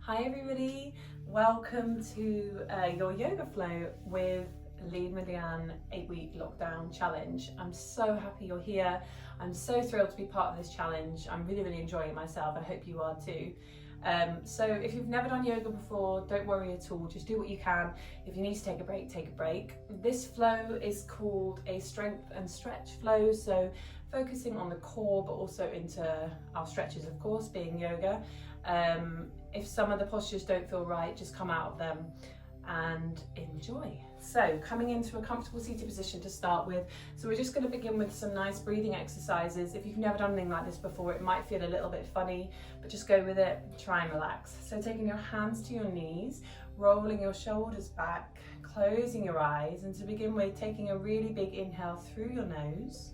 Hi everybody, welcome to your yoga flow with Leanne 8-week lockdown challenge. I'm so happy you're here. I'm so thrilled to be part of this challenge. I'm really enjoying it myself. I hope you are too. So if you've never done yoga before, don't worry at all. Just do what you can. If you need to take a break, take a break. This flow is called a strength and stretch flow. So focusing on the core, but also into our stretches, of course, being yoga. If some of the postures don't feel right, just come out of them and enjoy. So coming into a comfortable seated position to start with. So we're just going to begin with some nice breathing exercises. If you've never done anything like this before, it might feel a little bit funny, but just go with it, try and relax. So taking your hands to your knees, rolling your shoulders back, closing your eyes, and to begin with, taking a really big inhale through your nose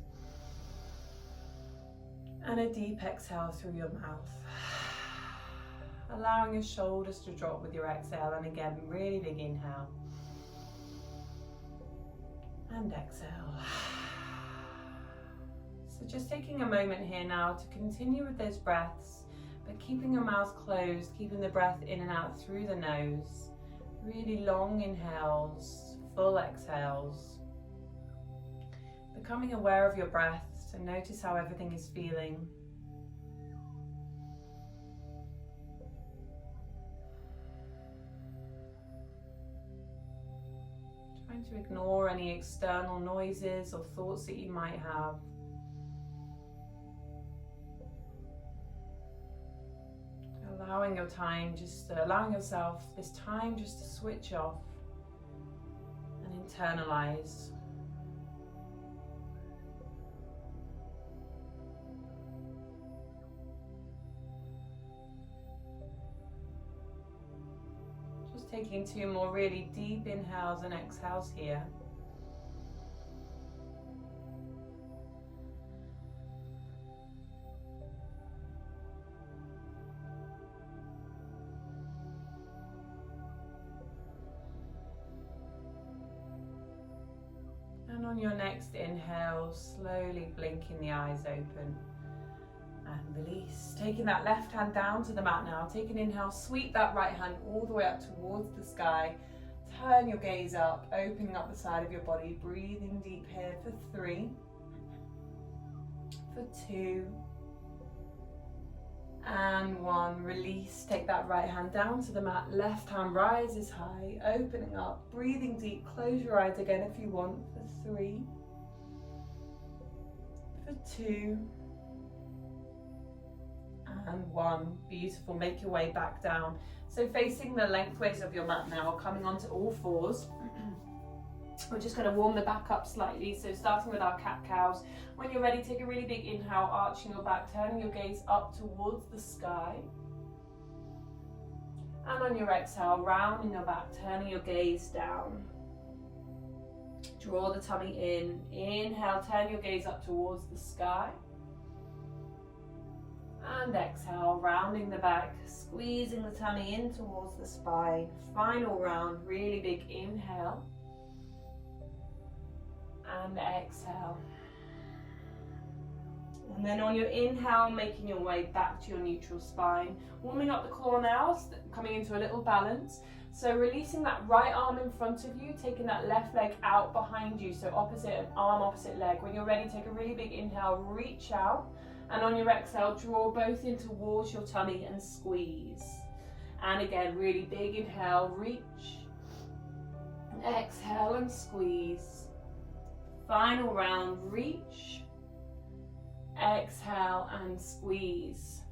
and a deep exhale through your mouth. Allowing your shoulders to drop with your exhale, and again, really big inhale and exhale. So just taking a moment here now to continue with those breaths, but keeping your mouth closed, keeping the breath in and out through the nose. Really long inhales, full exhales. Becoming aware of your breath, so notice how everything is feeling. Trying to ignore any external noises or thoughts that you might have. Allowing yourself this time just to switch off and internalize. Taking 2 more really deep inhales and exhales here. And on your next inhale, slowly blinking the eyes open. And release. Taking that left hand down to the mat now. Take an inhale, sweep that right hand all the way up towards the sky. Turn your gaze up, opening up the side of your body. Breathing deep here for 3, for 2, and 1. Release. Take that right hand down to the mat. Left hand rises high, opening up. Breathing deep. Close your eyes again if you want for 3, for 2, and 1. Beautiful. Make your way back down. So facing the lengthways of your mat now, coming onto all fours. We're just going to warm the back up slightly. So starting with our cat-cows. When you're ready, take a really big inhale, arching your back, turning your gaze up towards the sky. And on your exhale, rounding your back, turning your gaze down. Draw the tummy in. Inhale, turn your gaze up towards the sky. And exhale, rounding the back, squeezing the tummy in towards the spine. Final round, really big inhale. And exhale. And then on your inhale, making your way back to your neutral spine. Warming up the core now, coming into a little balance. So releasing that right arm in front of you, taking that left leg out behind you. So opposite arm, opposite leg. When you're ready, take a really big inhale, reach out. And on your exhale, draw both in towards your tummy and squeeze. And again, really big inhale, reach. Exhale and squeeze. Final round, reach. Exhale and squeeze.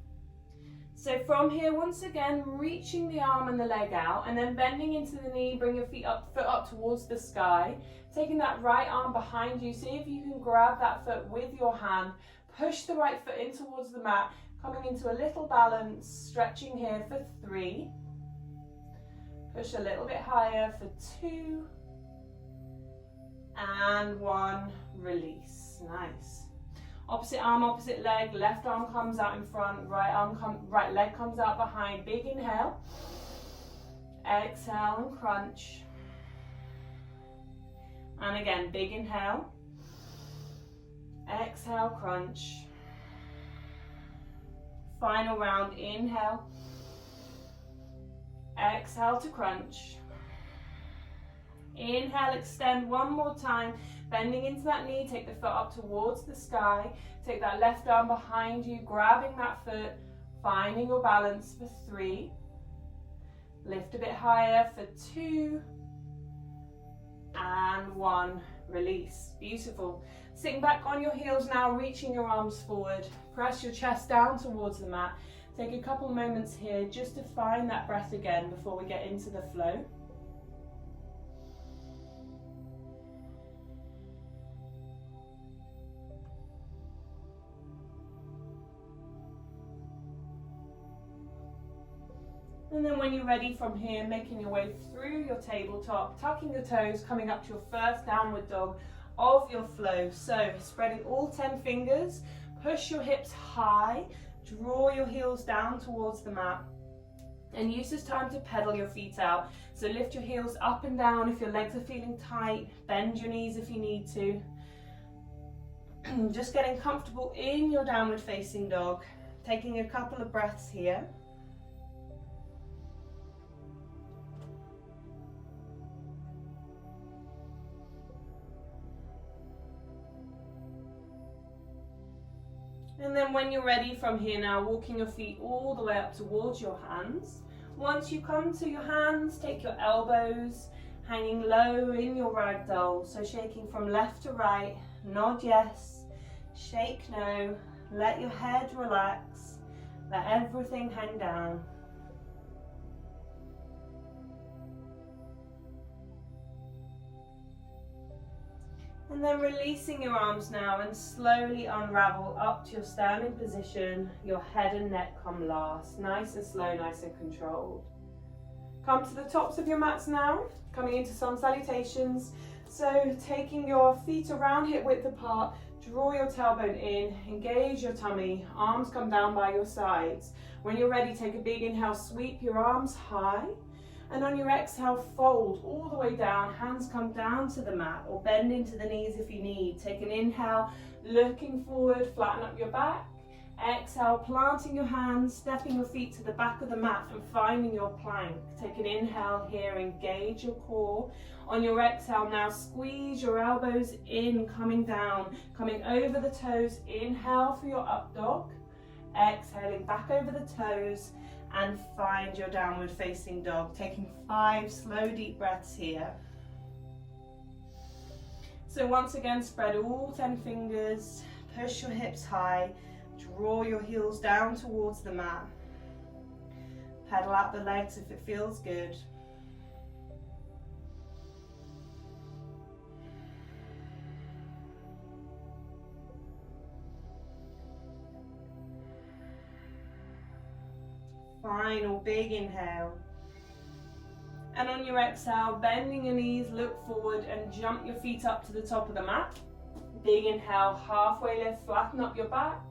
So from here, once again, reaching the arm and the leg out, and then bending into the knee, bring your foot up towards the sky. Taking that right arm behind you, see if you can grab that foot with your hand. Push the right foot in towards the mat, coming into a little balance, stretching here for 3. Push a little bit higher for 2. And 1, release. Nice. Opposite arm, opposite leg, left arm comes out in front, right leg comes out behind. Big inhale. Exhale and crunch. And again, big inhale. Exhale, crunch. Final round, inhale. Exhale to crunch. Inhale, extend one more time, bending into that knee, take the foot up towards the sky, take that left arm behind you, grabbing that foot, finding your balance for 3, lift a bit higher for 2, and 1, release. Beautiful. Sitting back on your heels now, reaching your arms forward, press your chest down towards the mat. Take a couple moments here just to find that breath again before we get into the flow. And then when you're ready from here, making your way through your tabletop, tucking your toes, coming up to your first downward dog of your flow. So spreading all 10 fingers, push your hips high, draw your heels down towards the mat, and use this time to pedal your feet out. So lift your heels up and down if your legs are feeling tight, bend your knees if you need to. Just getting comfortable in your downward facing dog, taking a couple of breaths here. And then when you're ready from here now, walking your feet all the way up towards your hands. Once you come to your hands, take your elbows hanging low in your ragdoll. So shaking from left to right, nod yes, shake no, let your head relax, let everything hang down. And then releasing your arms now and slowly unravel up to your standing position. Your head and neck come last. Nice and slow, nice and controlled. Come to the tops of your mats now, coming into sun salutations. So taking your feet around hip width apart, draw your tailbone in, engage your tummy, arms come down by your sides. When you're ready, take a big inhale, sweep your arms high. And on your exhale, fold all the way down, hands come down to the mat or bend into the knees if you need. Take an inhale, looking forward, flatten up your back. Exhale, planting your hands, stepping your feet to the back of the mat and finding your plank. Take an inhale here, engage your core. On your exhale now, squeeze your elbows in, coming down, coming over the toes. Inhale for your up dog. Exhaling back over the toes. And find your downward facing dog, taking 5 slow deep breaths here. So once again, spread all 10 fingers, push your hips high, draw your heels down towards the mat. Pedal out the legs if it feels good. Final big inhale. And on your exhale, bending your knees, look forward and jump your feet up to the top of the mat. Big inhale, halfway lift, flatten up your back.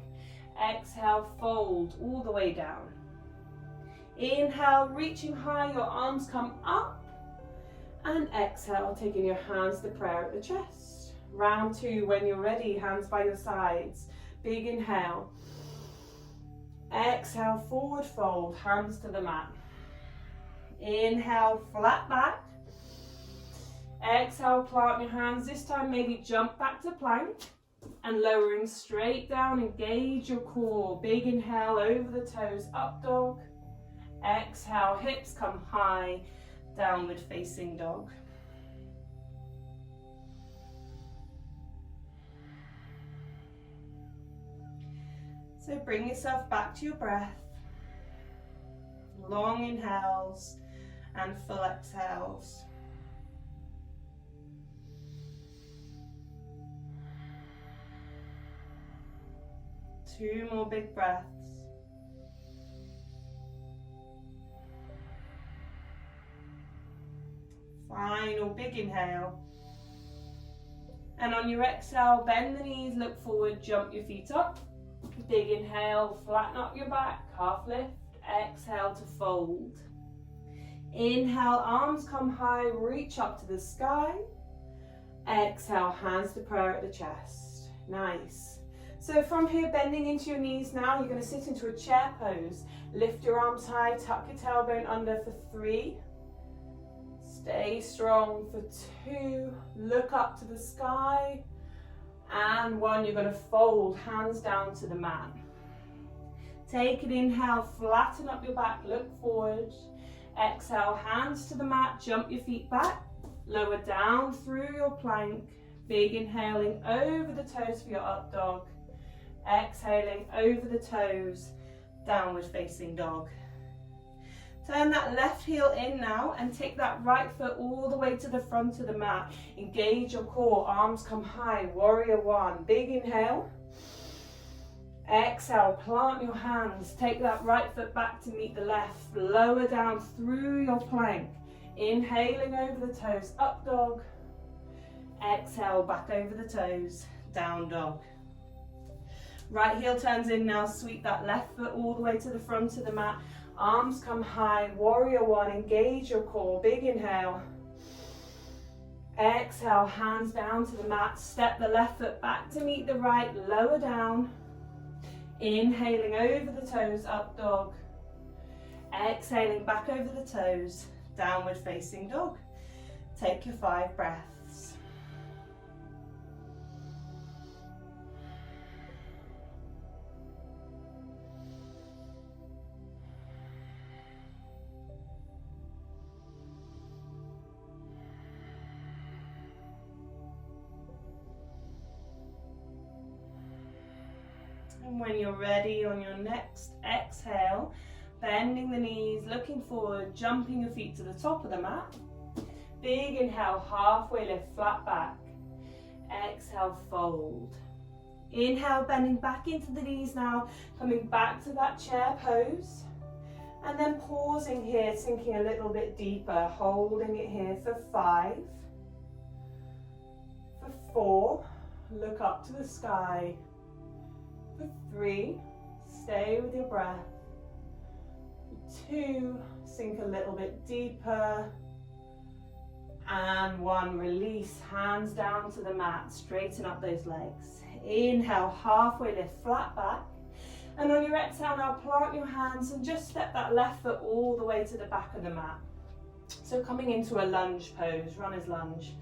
Exhale, fold all the way down. Inhale, reaching high, your arms come up. And exhale, taking your hands to prayer at the chest. Round 2, when you're ready, hands by your sides. Big inhale. Exhale, forward fold, hands to the mat. Inhale, flat back. Exhale, plant your hands. This time maybe jump back to plank and lowering straight down, engage your core. Big inhale, over the toes, up dog. Exhale, hips come high, downward facing dog. So bring yourself back to your breath. Long inhales and full exhales. Two more big breaths. Final big inhale. And on your exhale, bend the knees, look forward, jump your feet up. Big inhale, flatten up your back, half lift. Exhale to fold. Inhale, arms come high, reach up to the sky. Exhale, hands to prayer at the chest. Nice. So from here, bending into your knees now, you're going to sit into a chair pose. Lift your arms high, tuck your tailbone under for 3. Stay strong for 2. Look up to the sky. And 1, you're going to fold, hands down to the mat. Take an inhale, flatten up your back, look forward. Exhale, hands to the mat, jump your feet back. Lower down through your plank. Big inhaling over the toes for your up dog. Exhaling over the toes, downward facing dog. Turn that left heel in now and take that right foot all the way to the front of the mat. Engage your core, arms come high, warrior 1. Big inhale. Exhale, plant your hands. Take that right foot back to meet the left. Lower down through your plank. Inhaling over the toes, up dog. Exhale, back over the toes, down dog. Right heel turns in now, sweep that left foot all the way to the front of the mat. Arms come high, warrior 1, engage your core, big inhale. Exhale, hands down to the mat, step the left foot back to meet the right, lower down. Inhaling over the toes, up dog. Exhaling back over the toes, downward facing dog. Take your 5 breaths. And when you're ready, on your next exhale, bending the knees, looking forward, jumping your feet to the top of the mat. Big inhale, halfway lift, flat back. Exhale, fold. Inhale, bending back into the knees now, coming back to that chair pose. And then pausing here, sinking a little bit deeper, holding it here for 5. For 4, look up to the sky. For 3, stay with your breath. For 2, sink a little bit deeper. And 1, release, hands down to the mat, straighten up those legs. Inhale, halfway lift, flat back. And on your exhale now, plant your hands and just step that left foot all the way to the back of the mat. So coming into a lunge pose, runner's lunge.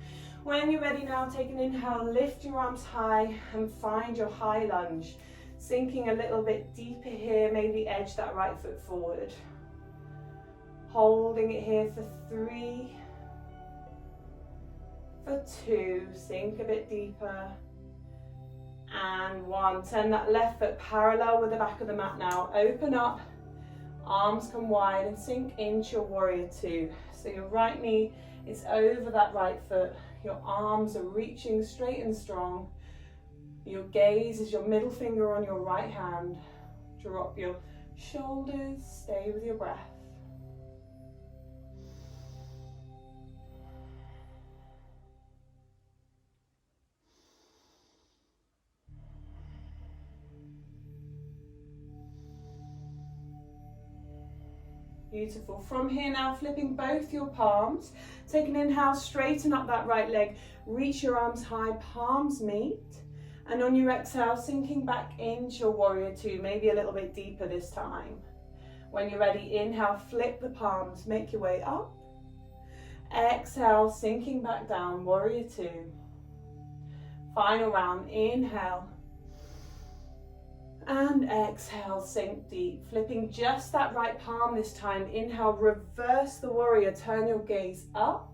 When you're ready now, take an inhale, lift your arms high and find your high lunge. Sinking a little bit deeper here, maybe edge that right foot forward. Holding it here for 3. For 2, sink a bit deeper. And 1, turn that left foot parallel with the back of the mat now. Open up, arms come wide and sink into your warrior 2. So your right knee is over that right foot. Your arms are reaching straight and strong. Your gaze is your middle finger on your right hand. Drop your shoulders, stay with your breath. Beautiful. From here now, flipping both your palms. Take an inhale, straighten up that right leg. Reach your arms high, palms meet. And on your exhale, sinking back into your warrior 2, maybe a little bit deeper this time. When you're ready, inhale, flip the palms, make your way up. Exhale, sinking back down, warrior 2. Final round, inhale. And exhale, sink deep. Flipping just that right palm this time. Inhale, reverse the warrior, turn your gaze up.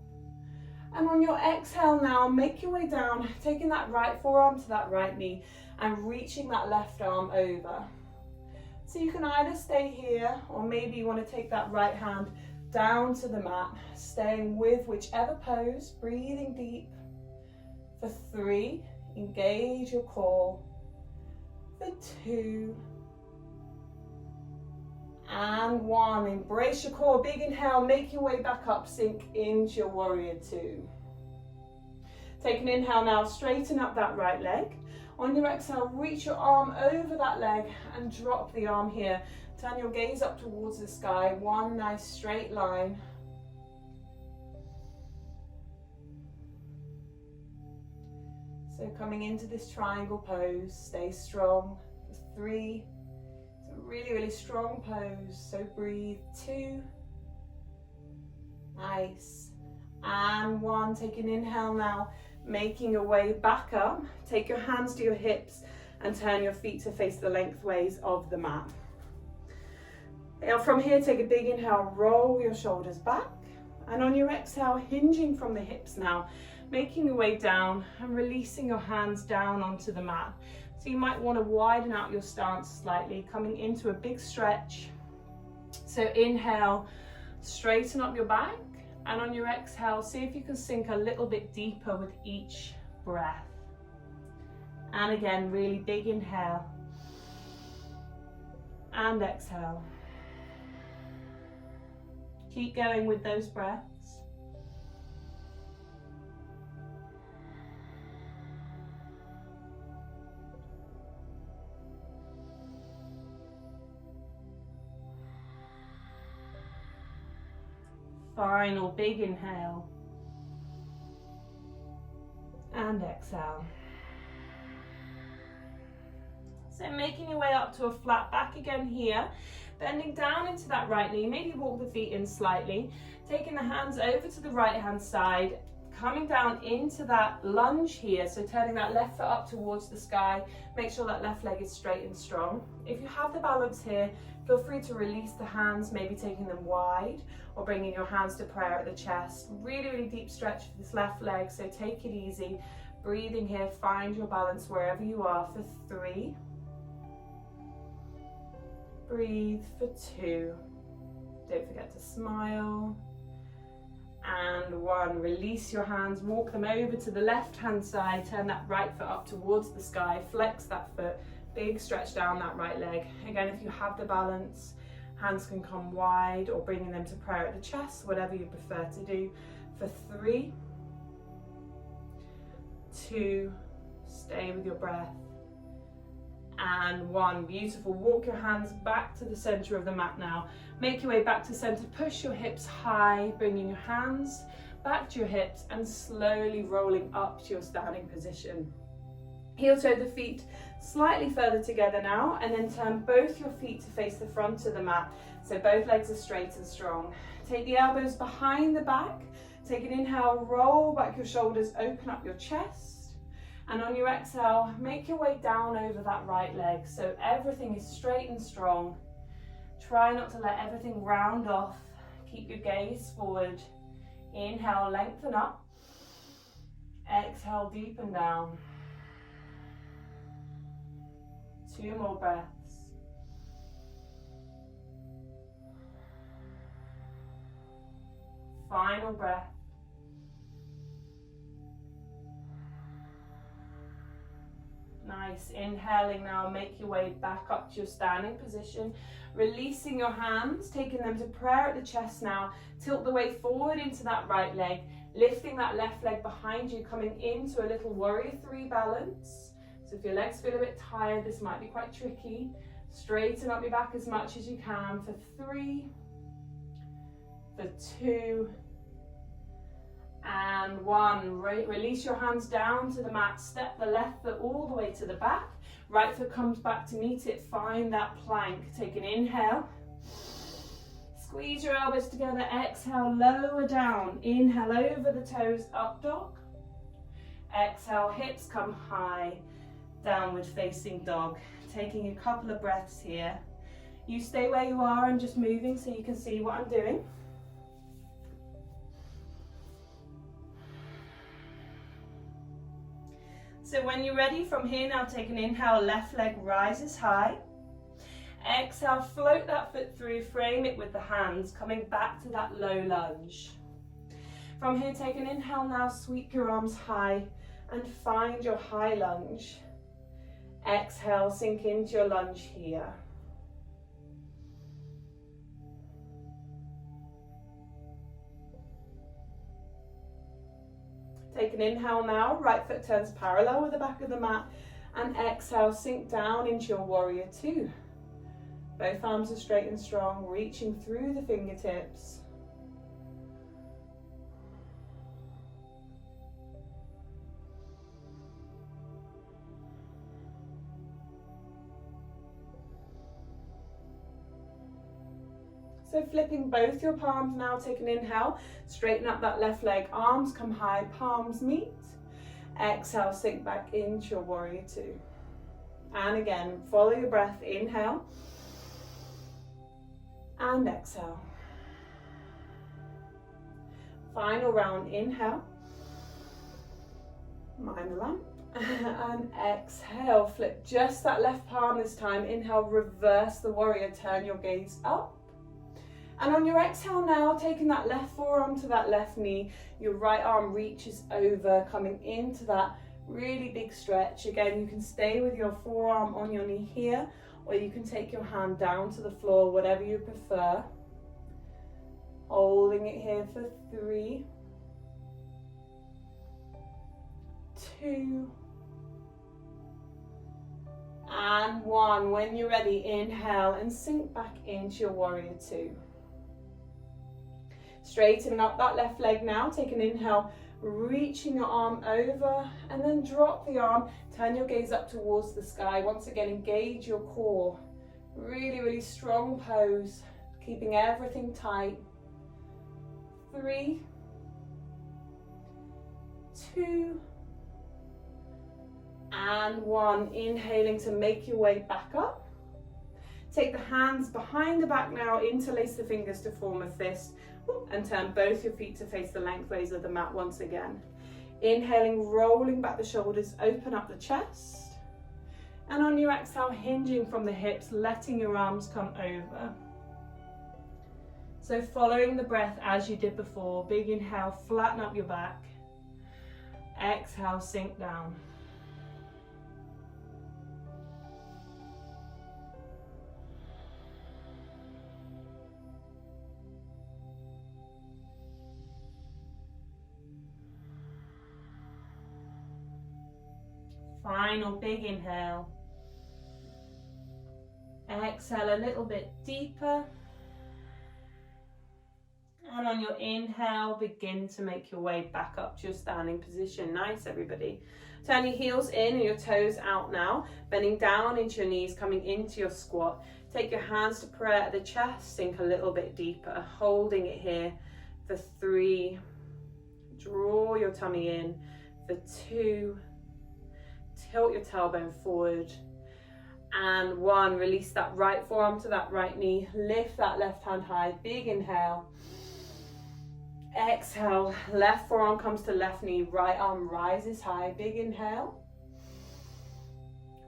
And on your exhale now, make your way down, taking that right forearm to that right knee and reaching that left arm over. So you can either stay here or maybe you want to take that right hand down to the mat, staying with whichever pose, breathing deep. For 3, engage your core. For 2, and 1, embrace your core, big inhale, make your way back up, sink into your warrior 2. Take an inhale now, straighten up that right leg. On your exhale, reach your arm over that leg and drop the arm here. Turn your gaze up towards the sky, one nice straight line. So coming into this triangle pose, stay strong for 3. It's a really, really strong pose. So breathe. 2. Nice. And 1. Take an inhale now, making your way back up. Take your hands to your hips and turn your feet to face the lengthways of the mat. Now from here, take a big inhale, roll your shoulders back. And on your exhale, hinging from the hips now, making your way down and releasing your hands down onto the mat. So you might want to widen out your stance slightly, coming into a big stretch. So inhale, straighten up your back. And on your exhale, see if you can sink a little bit deeper with each breath. And again, really big inhale. And exhale. Keep going with those breaths. Final big inhale. And exhale. So making your way up to a flat back again here. Bending down into that right knee, maybe walk the feet in slightly. Taking the hands over to the right hand side, coming down into that lunge here. So turning that left foot up towards the sky. Make sure that left leg is straight and strong. If you have the balance here, feel free to release the hands, maybe taking them wide or bringing your hands to prayer at the chest. Really, really deep stretch for this left leg, so take it easy. Breathing here, find your balance wherever you are for 3. Breathe for 2. Don't forget to smile. And 1. Release your hands, walk them over to the left hand side, turn that right foot up towards the sky, flex that foot, big stretch down that right leg. Again, if you have the balance, hands can come wide or bringing them to prayer at the chest, whatever you prefer to do. For 3, 2, stay with your breath. And 1. Beautiful. Walk your hands back to the center of the mat now. Make your way back to center. Push your hips high, bringing your hands back to your hips and slowly rolling up to your standing position. Heel toe the feet slightly further together now, and then turn both your feet to face the front of the mat. So both legs are straight and strong. Take the elbows behind the back. Take an inhale, roll back your shoulders, open up your chest. And on your exhale, make your way down over that right leg. So everything is straight and strong. Try not to let everything round off. Keep your gaze forward. Inhale, lengthen up. Exhale, deepen down. 2 more breaths. Final breath. Nice. Inhaling now, make your way back up to your standing position. Releasing your hands, taking them to prayer at the chest now. Tilt the weight forward into that right leg. Lifting that left leg behind you, coming into a little warrior 3 balance. So if your legs feel a bit tired, this might be quite tricky. Straighten up your back as much as you can for 3, for 2, and 1. Release your hands down to the mat. Step the left foot all the way to the back. Right foot comes back to meet it. Find that plank. Take an inhale. Squeeze your elbows together. Exhale, lower down. Inhale over the toes, up dog. Exhale, hips come high. Downward facing dog. Taking a couple of breaths here. You stay where you are. I'm just moving so you can see what I'm doing. So when you're ready, from here now, take an inhale, left leg rises high. Exhale, float that foot through, frame it with the hands, coming back to that low lunge. From here, take an inhale now, sweep your arms high and find your high lunge. Exhale, sink into your lunge here. Take an inhale now, right foot turns parallel with the back of the mat, and exhale, sink down into your warrior 2. Both arms are straight and strong, reaching through the fingertips. So flipping both your palms now, take an inhale, straighten up that left leg, arms come high, palms meet. Exhale, sink back into your warrior two. And again, follow your breath, inhale. And exhale. Final round, inhale. Mind the lamp. And exhale, flip just that left palm this time. Inhale, reverse the warrior, turn your gaze up. And on your exhale now, taking that left forearm to that left knee, your right arm reaches over, coming into that really big stretch. Again, you can stay with your forearm on your knee here, or you can take your hand down to the floor, whatever you prefer. Holding it here for 3, 2, and 1. When you're ready, inhale and sink back into your warrior two. Straightening up that left leg now, take an inhale, reaching your arm over, and then drop the arm, turn your gaze up towards the sky. Once again, engage your core. Really, really strong pose, keeping everything tight. 3, 2, and 1. Inhaling to make your way back up. Take the hands behind the back now, interlace the fingers to form a fist, and turn both your feet to face the lengthways of the mat once again. Inhaling, rolling back the shoulders, open up the chest. And on your exhale, hinging from the hips, letting your arms come over. So following the breath as you did before, big inhale, flatten up your back. Exhale, sink down. Final big inhale. Exhale a little bit deeper. And on your inhale, begin to make your way back up to your standing position. Nice, everybody. Turn your heels in and your toes out now. Bending down into your knees, coming into your squat. Take your hands to prayer at the chest. Sink a little bit deeper. Holding it here for 3. Draw your tummy in for 2. Tilt your tailbone forward. And 1. Release that right forearm to that right knee. Lift that left hand high. Big inhale. Exhale, left forearm comes to left knee, right arm rises high, big inhale.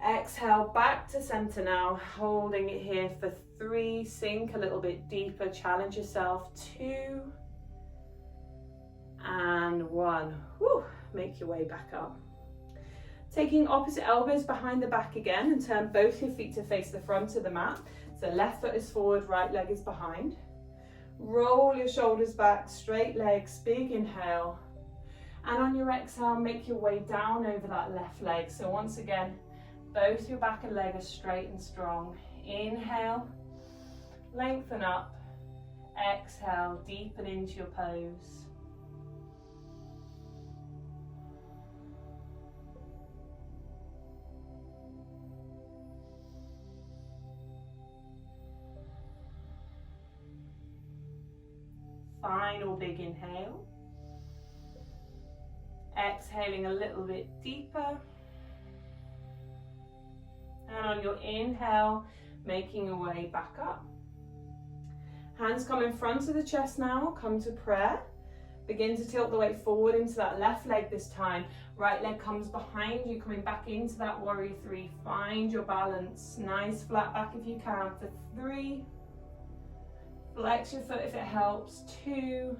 Exhale, back to center now, holding it here for 3, sink a little bit deeper, challenge yourself, 2, and 1. Whew. Make your way back up. Taking opposite elbows behind the back again and turn both your feet to face the front of the mat. So left foot is forward, right leg is behind. Roll your shoulders back, straight legs, big inhale. And on your exhale, make your way down over that left leg. So once again, both your back and leg are straight and strong. Inhale, lengthen up. Exhale, deepen into your pose. Final big inhale. Exhaling a little bit deeper. And on your inhale, making your way back up. Hands come in front of the chest now, come to prayer. Begin to tilt the weight forward into that left leg this time. Right leg comes behind you, coming back into that warrior 3. Find your balance. Nice flat back if you can for 3. Flex your foot if it helps, 2,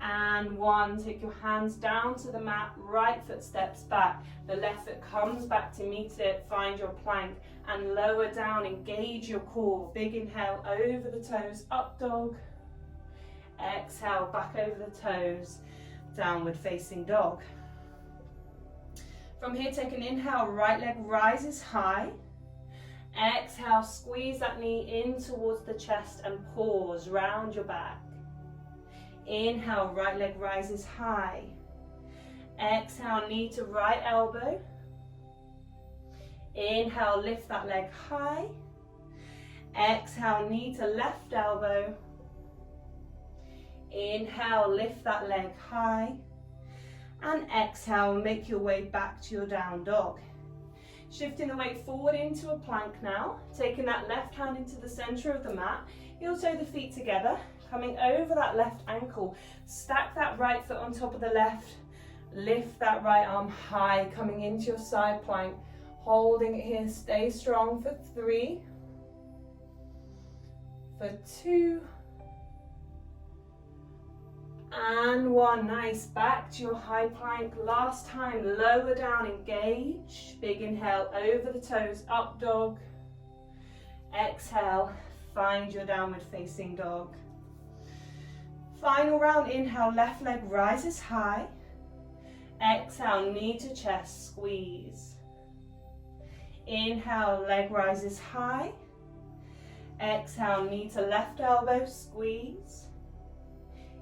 and 1. Take your hands down to the mat, right foot steps back, the left foot comes back to meet it, find your plank, and lower down, engage your core. Big inhale over the toes, up dog. Exhale, back over the toes, downward facing dog. From here, take an inhale, right leg rises high. Exhale, squeeze that knee in towards the chest and pause, round your back. Inhale, right leg rises high. Exhale, knee to right elbow. Inhale, lift that leg high. Exhale, knee to left elbow. Inhale, lift that leg high. And exhale, make your way back to your down dog. Shifting the weight forward into a plank now. Taking that left hand into the center of the mat. Heel toe the feet together. Coming over that left ankle. Stack that right foot on top of the left. Lift that right arm high, coming into your side plank. Holding it here, stay strong for 3, for 2, and 1. Nice, back to your high plank. Last time, lower down, engage. Big inhale, over the toes, up dog. Exhale, find your downward facing dog. Final round, inhale, left leg rises high. Exhale, knee to chest, squeeze. Inhale, leg rises high. Exhale, knee to left elbow, squeeze.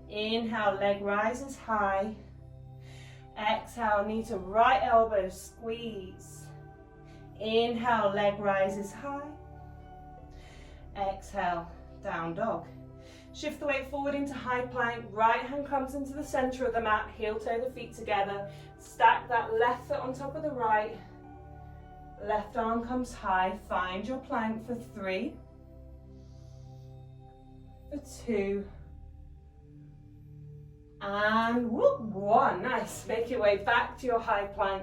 Inhale, leg rises high. Exhale, knee to right elbow, squeeze. Inhale, leg rises high. Exhale, down dog. Shift the weight forward into high plank. Right hand comes into the center of the mat. Heel toe the feet together. Stack that left foot on top of the right. Left arm comes high. Find your plank for 3, for 2, and 1. Nice. Make your way back to your high plank.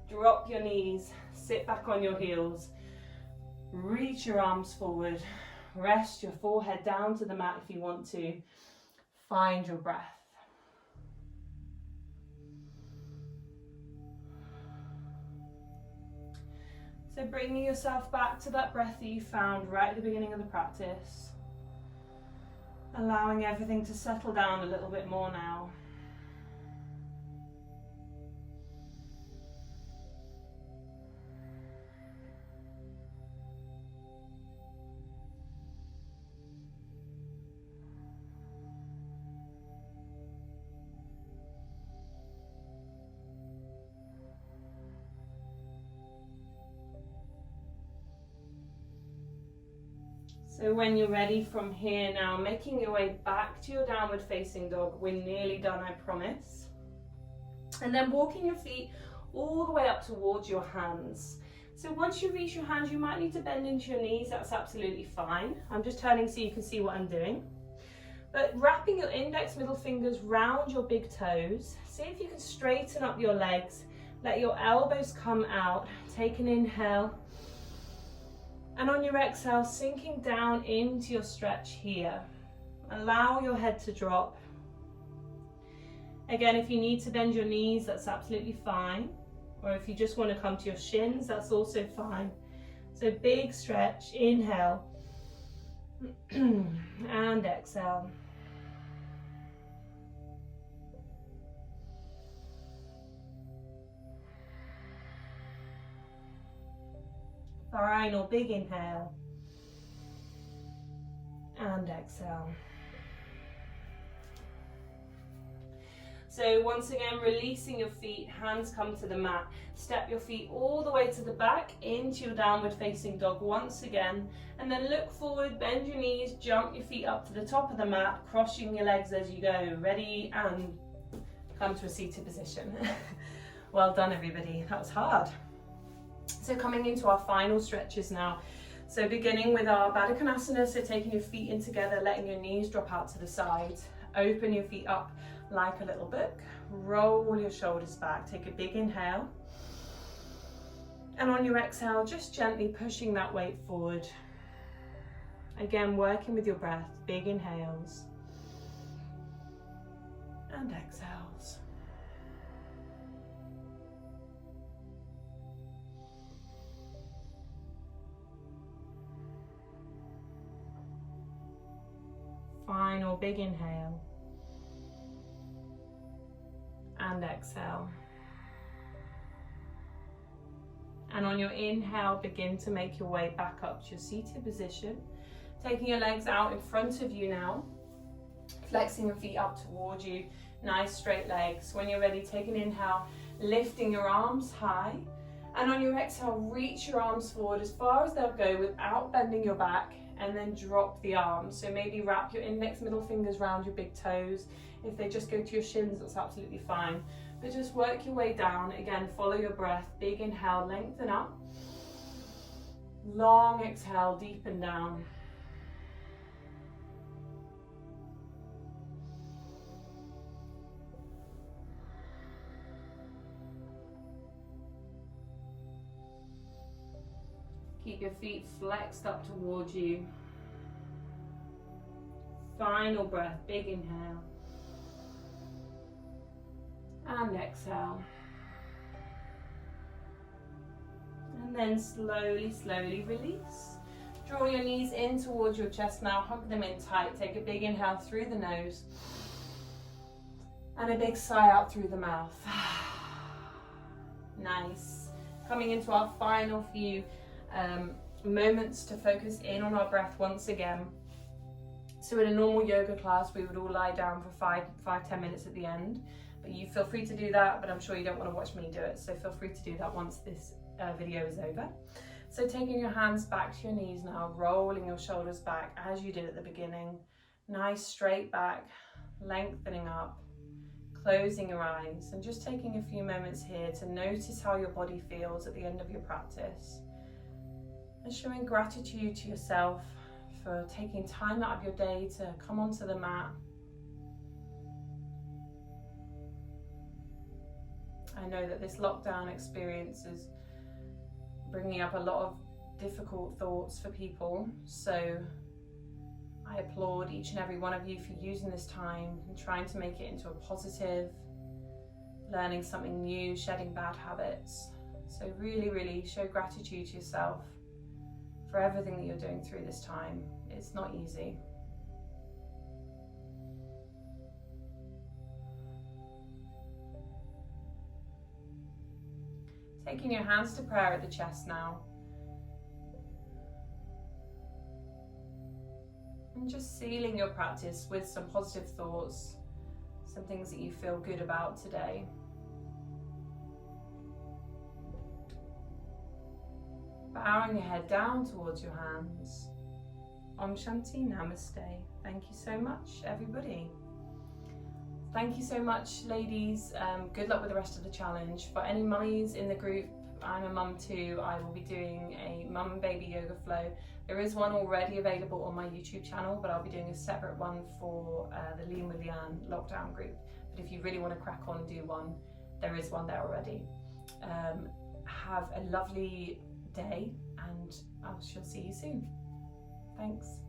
Drop your knees. Sit back on your heels. Reach your arms forward. Rest your forehead down to the mat if you want to. Find your breath. So bringing yourself back to that breath that you found right at the beginning of the practice. Allowing everything to settle down a little bit more now. So when you're ready from here now, making your way back to your downward facing dog. We're nearly done, I promise. And then walking your feet all the way up towards your hands. So once you reach your hands, you might need to bend into your knees. That's absolutely fine. I'm just turning so you can see what I'm doing. But wrapping your index, middle fingers round your big toes. See if you can straighten up your legs. Let your elbows come out. Take an inhale. And on your exhale, sinking down into your stretch here. Allow your head to drop. Again, if you need to bend your knees, that's absolutely fine. Or if you just want to come to your shins, that's also fine. So big stretch, inhale. And exhale. Final big inhale and exhale. So once again, releasing your feet, hands come to the mat. Step your feet all the way to the back into your downward facing dog once again, and then look forward, bend your knees, jump your feet up to the top of the mat, crossing your legs as you go. Ready, and come to a seated position. Well done, everybody. That was hard. So coming into our final stretches now. So beginning with our Baddha Konasana, so taking your feet in together, letting your knees drop out to the side. Open your feet up like a little book. Roll your shoulders back. Take a big inhale. And on your exhale, just gently pushing that weight forward. Again, working with your breath. Big inhales. And exhales. Final big inhale and exhale. And on your inhale, begin to make your way back up to your seated position. Taking your legs out in front of you now. Flexing your feet up towards you. Nice straight legs. When you're ready, take an inhale, lifting your arms high. And on your exhale, reach your arms forward as far as they'll go without bending your back. and then drop the arms. So maybe wrap your index middle fingers around your big toes. If they just go to your shins, that's absolutely fine. But just work your way down. Again, follow your breath. Big inhale, lengthen up. Long exhale, deepen down. Keep your feet flexed up towards you. Final breath, big inhale. And exhale. And then slowly, slowly release. Draw your knees in towards your chest now, hug them in tight. Take a big inhale through the nose. And a big sigh out through the mouth. Nice. Coming into our final few moments to focus in on our breath once again. So in a normal yoga class, we would all lie down for 5-10 minutes at the end. But you feel free to do that, but I'm sure you don't want to watch me do it. So feel free to do that once this video is over. So taking your hands back to your knees now, rolling your shoulders back as you did at the beginning. Nice straight back, lengthening up, closing your eyes, and just taking a few moments here to notice how your body feels at the end of your practice. And showing gratitude to yourself for taking time out of your day to come onto the mat. I know that this lockdown experience is bringing up a lot of difficult thoughts for people, so I applaud each and every one of you for using this time and trying to make it into a positive, learning something new, shedding bad habits. So really, really show gratitude to yourself for everything that you're doing through this time. It's not easy. Taking your hands to prayer at the chest now. And just sealing your practice with some positive thoughts, some things that you feel good about today. Bowing your head down towards your hands. Om Shanti, Namaste. Thank you so much, everybody. Thank you so much, ladies. Good luck with the rest of the challenge. For any mummies in the group, I'm a mum too. I will be doing a mum and baby yoga flow. There is one already available on my YouTube channel, but I'll be doing a separate one for the Leanne with Leanne lockdown group. But if you really want to crack on and do one, there is one there already. Have a lovely day, and I shall see you soon. Thanks.